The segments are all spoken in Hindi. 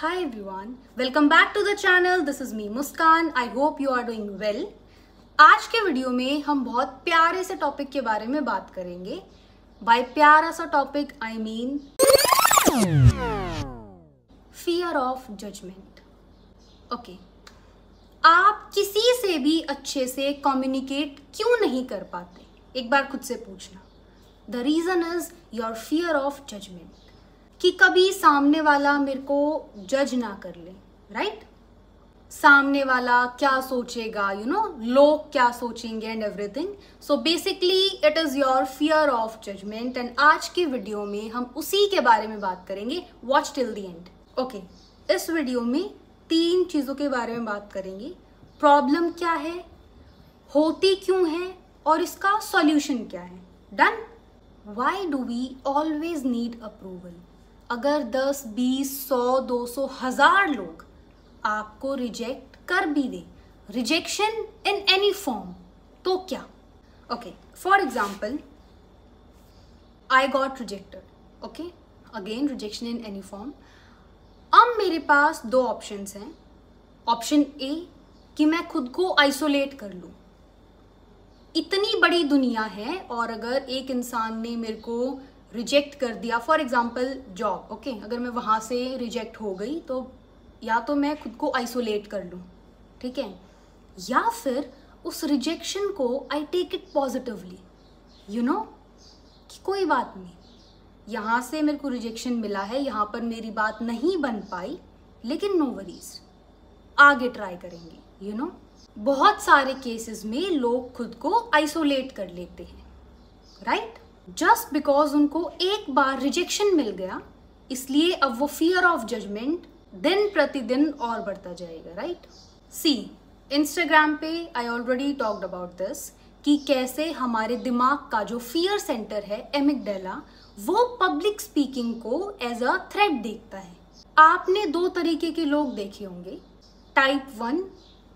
Hi everyone, welcome back to the channel. This is me Muskan. I hope you are doing well. आज के वीडियो में हम बहुत प्यारे से टॉपिक के बारे में बात करेंगे. बाय प्यारा सा topic I mean fear of judgment. Okay, आप किसी से भी अच्छे से कम्युनिकेट क्यों नहीं कर पाते? एक बार खुद से पूछना. The reason is your fear of judgment. कि कभी सामने वाला मेरे को जज ना कर ले, राइट? सामने वाला क्या सोचेगा, लोग क्या सोचेंगे and everything. So basically it is your fear of judgment and आज की वीडियो में हम उसी के बारे में बात करेंगे. Watch till the end. Okay, इस वीडियो में 3 चीजों के बारे में बात करेंगे. प्रॉब्लम क्या है, होती क्यों है और इसका सॉल्यूशन क्या है. Done. Why do we always need approval? अगर 10, 20, 100, 200, 1000 लोग आपको रिजेक्ट कर भी दे, रिजेक्शन इन एनी फॉर्म, तो क्या? Okay, for example I got rejected. Okay, again rejection in any form. अब मेरे पास 2 ऑप्शंस हैं. ऑप्शन ए कि मैं खुद को आइसोलेट कर लूं. इतनी बड़ी दुनिया है और अगर एक इंसान ने मेरे को रिजेक्ट कर दिया, फॉर एग्जाम्पल जॉब, ओके, अगर मैं वहाँ से रिजेक्ट हो गई तो या तो मैं खुद को आइसोलेट कर लूँ, ठीक है, या फिर उस रिजेक्शन को आई टेक इट पॉजिटिवली, कि कोई बात नहीं, यहाँ से मेरे को रिजेक्शन मिला है, यहाँ पर मेरी बात नहीं बन पाई, लेकिन नो वरीज, आगे ट्राई करेंगे. बहुत सारे केसेस में लोग खुद को आइसोलेट कर लेते हैं, राइट? जस्ट बिकॉज उनको एक बार रिजेक्शन मिल गया, इसलिए अब वो फियर ऑफ जजमेंट दिन प्रतिदिन और बढ़ता जाएगा, राइट? सी, इंस्टाग्राम पे I already talked about this कि कैसे हमारे दिमाग का जो फियर सेंटर है एमिगडाला, वो पब्लिक स्पीकिंग को एज अ थ्रेट देखता है. आपने 2 तरीके के लोग देखे होंगे. टाइप 1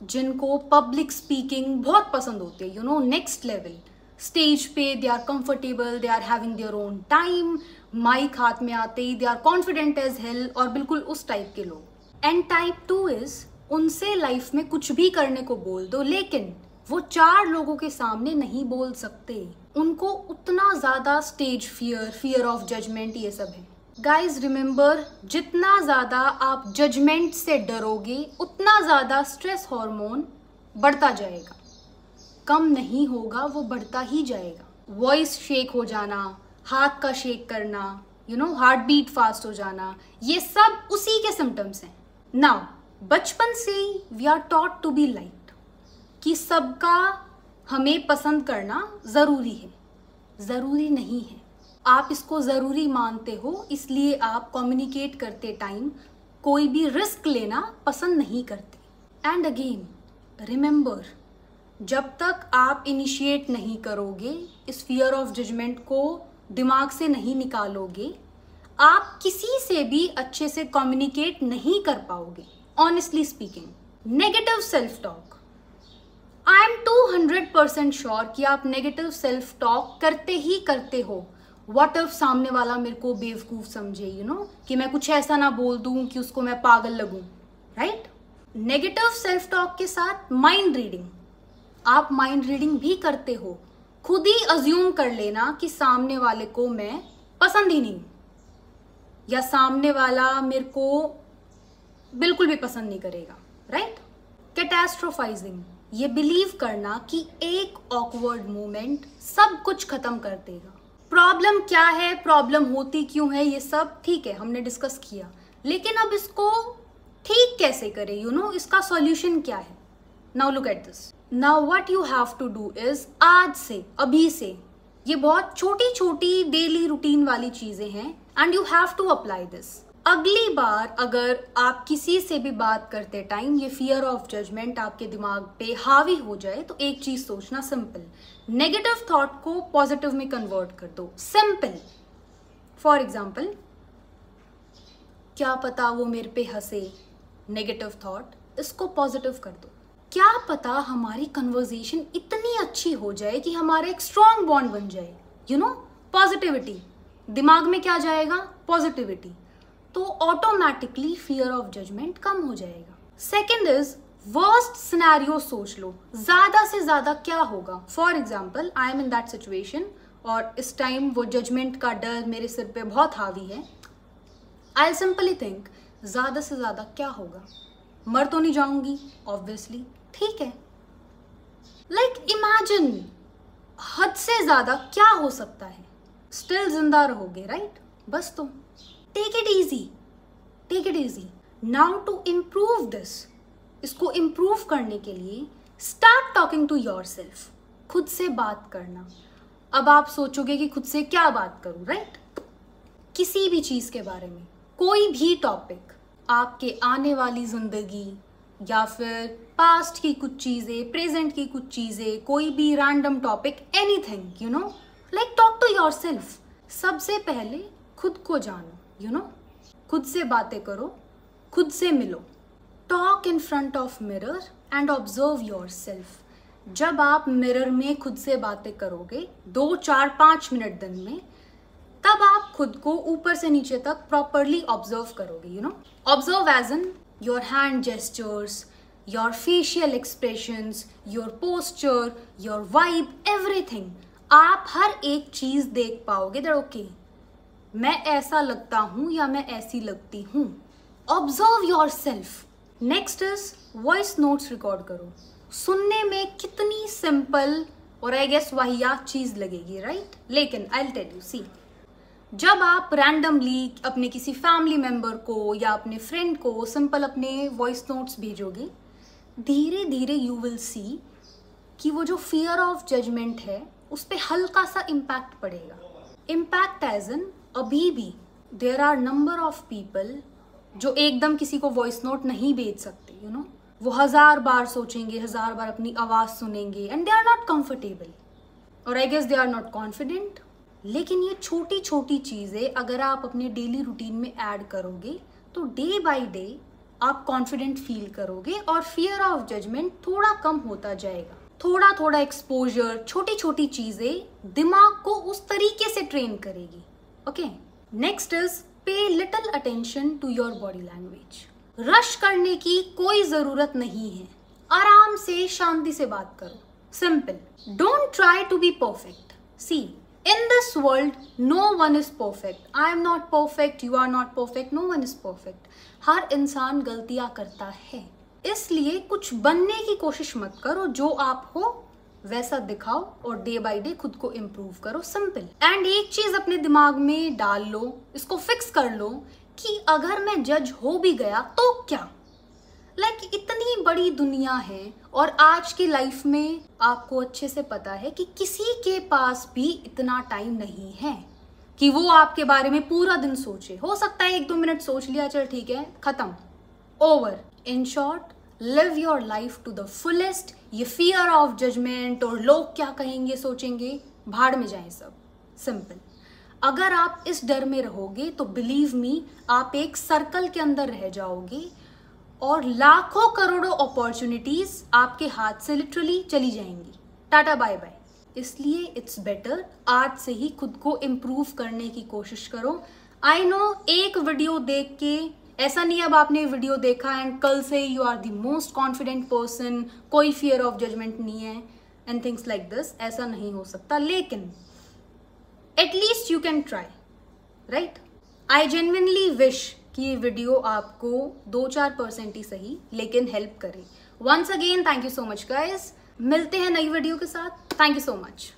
जिनको पब्लिक स्पीकिंग बहुत पसंद होती है, नेक्स्ट लेवल, स्टेज पे they are comfortable, they are having their own time, mic हाथ में आते ही they are confident as hell, और बिल्कुल उस टाइप के लोग. एंड टाइप 2 इज उनसे लाइफ में कुछ भी करने को बोल दो, लेकिन वो 4 लोगों के सामने नहीं बोल सकते. उनको उतना ज्यादा stage fear, fear of judgment, ये सब है. गाइज रिमेंबर, जितना ज्यादा आप जजमेंट से डरोगे उतना ज्यादा स्ट्रेस हार्मोन बढ़ता जाएगा, कम नहीं होगा, वो बढ़ता ही जाएगा. वॉइस शेक हो जाना, हाथ का शेक करना, हार्ट बीट फास्ट हो जाना, ये सब उसी के सिम्टम्स हैं. नाउ बचपन से ही we are taught to be liked, कि सबका हमें पसंद करना जरूरी है. जरूरी नहीं है. आप इसको जरूरी मानते हो, इसलिए आप कम्युनिकेट करते टाइम कोई भी रिस्क लेना पसंद नहीं करते. एंड अगेन रिमेंबर, जब तक आप इनिशिएट नहीं करोगे, इस फियर ऑफ जजमेंट को दिमाग से नहीं निकालोगे, आप किसी से भी अच्छे से कम्युनिकेट नहीं कर पाओगे. Honestly speaking, negative self talk, I am 200% sure कि आप नेगेटिव सेल्फ टॉक करते ही करते हो. व्हाट इफ सामने वाला मेरे को बेवकूफ समझे, कि मैं कुछ ऐसा ना बोल दूं कि उसको मैं पागल लगूं, राइट? नेगेटिव सेल्फ टॉक के साथ माइंड रीडिंग, आप माइंड रीडिंग भी करते हो. खुद ही अज्यूम कर लेना कि सामने वाले को मैं पसंद ही नहीं, या सामने वाला मेरे को बिल्कुल भी पसंद नहीं करेगा, राइट? कैटास्ट्रोफाइजिंग, ये बिलीव करना कि एक ऑकवर्ड मोमेंट सब कुछ खत्म कर देगा. प्रॉब्लम क्या है, प्रॉब्लम होती क्यों है, ये सब ठीक है, हमने डिस्कस किया, लेकिन अब इसको ठीक कैसे करें, इसका सॉल्यूशन क्या है? Now look at this. Now what you have to do is, आज से, अभी से, ये बहुत छोटी छोटी डेली रूटीन वाली चीजें हैं and you have to apply this. अगली बार अगर आप किसी से भी बात करते टाइम ये फियर ऑफ जजमेंट आपके दिमाग पे हावी हो जाए, तो एक चीज सोचना, सिंपल, नेगेटिव थॉट को पॉजिटिव में कन्वर्ट कर दो. सिंपल. फॉर एग्जाम्पल, क्या पता वो मेरे पे हंसे, नेगेटिव थॉट, इसको पॉजिटिव कर दो. क्या पता हमारी कन्वर्सेशन इतनी अच्छी हो जाए कि हमारा एक स्ट्रॉन्ग बॉन्ड बन जाए. पॉजिटिविटी, दिमाग में क्या जाएगा? पॉजिटिविटी. तो ऑटोमेटिकली फियर ऑफ जजमेंट कम हो जाएगा। सेकेंड इज वर्स्ट सिनेरियो सोच लो, ज्यादा से ज्यादा क्या होगा। For example I am in that situation और इस टाइम वो जजमेंट का डर मेरे सिर पे बहुत हावी है। आई सिंपली थिंक ज्यादा से ज्यादा क्या होगा, मर तो नहीं जाऊंगी ऑब्वियसली, ठीक है। लाइक इमेजिन हद से ज्यादा क्या हो सकता है, स्टिल जिंदा रहोगे राइट। बस तो take it easy, take it easy. Now to improve this, इसको इम्प्रूव करने के लिए स्टार्ट टॉकिंग टू योरसेल्फ, खुद से बात करना। अब आप सोचोगे कि खुद से क्या बात करूं राइट। किसी भी चीज के बारे में, कोई भी टॉपिक, आपके आने वाली जिंदगी या फिर पास्ट की कुछ चीजें, प्रेजेंट की कुछ चीजें, कोई भी random topic, anything you know, like talk to yourself. सबसे पहले खुद को जानो, यू नो, खुद से बातें करो, खुद से मिलो। Talk in front of mirror and observe yourself. जब आप मिरर में खुद से बातें करोगे 2, 4, 5 मिनट दिन में, तब आप खुद को ऊपर से नीचे तक प्रॉपरली ऑब्जर्व करोगे, you know. Observe as in your hand gestures, your facial expressions, your posture, your vibe, everything. आप हर एक चीज देख पाओगे दैट ओके मैं ऐसा लगता हूं या मैं ऐसी लगती हूं। Observe yourself. Next is voice notes record करो। सुनने में कितनी सिंपल और आई गेस वाहियात चीज लगेगी राइट, लेकिन आई विल टेल यू, सी जब आप रैंडमली अपने किसी फैमिली मेंबर को या अपने फ्रेंड को सिंपल अपने वॉइस नोट्स भेजोगे, धीरे धीरे यू विल सी कि वो जो फियर ऑफ जजमेंट है उस पर हल्का सा इम्पैक्ट पड़ेगा। इम्पैक्ट एज इन अभी भी there are number of people जो एकदम किसी को वॉइस नोट नहीं भेज सकते, यू नो। वो 1000 बार सोचेंगे, 1000 बार अपनी आवाज सुनेंगे and they are not comfortable और I guess they are not confident. लेकिन ये छोटी छोटी चीजें अगर आप अपने डेली रूटीन में ऐड करोगे तो डे बाय डे आप कॉन्फिडेंट फील करोगे और फियर ऑफ जजमेंट थोड़ा कम होता जाएगा। थोड़ा थोड़ा एक्सपोजर, छोटी छोटी चीजें दिमाग को उस तरीके से ट्रेन करेगी। Okay, next is pay little attention to your body language. Rush करने की कोई जरूरत नहीं है, आराम से शांति से बात करो। Simple, don't try to be perfect. See in this world no one is perfect. I am not perfect, you are not perfect, no one is perfect. हर इंसान गलतियां करता है, इसलिए कुछ बनने की कोशिश मत करो, जो आप हो वैसा दिखाओ और डे बाय डे खुद को इम्प्रूव करो। सिंपल। एंड एक चीज अपने दिमाग में डाल लो, इसको फिक्स कर लो कि अगर मैं जज हो भी गया तो क्या। लाइक इतनी बड़ी दुनिया है और आज की लाइफ में आपको अच्छे से पता है कि किसी के पास भी इतना टाइम नहीं है कि वो आपके बारे में पूरा दिन सोचे। हो सकता है 1-2 मिनट सोच लिया, चल ठीक है, खत्म, over. In short, live your life to the fullest. ये फियर ऑफ जजमेंट और लोग क्या कहेंगे, सोचेंगे, भाड़ में जाए सब। सिंपल। अगर आप इस डर में रहोगे तो बिलीव मी, आप एक सर्कल के अंदर रह जाओगे और लाखों करोड़ों अपॉर्चुनिटीज आपके हाथ से लिटरली चली जाएंगी। Tata bye bye. इसलिए इट्स बेटर आज से ही खुद को इम्प्रूव करने की कोशिश करो। आई नो एक वीडियो देख के ऐसा नहीं अब आपने वीडियो देखा एंड कल से you are the most confident person, कोई फियर ऑफ जजमेंट नहीं है एंड थिंग्स लाइक दिस, ऐसा नहीं हो सकता। लेकिन at least you can try right. I genuinely wish कि ये वीडियो आपको 2-4% ही सही लेकिन हेल्प करे। Once again thank you so much guys. मिलते हैं नई वीडियो के साथ। Thank you so much.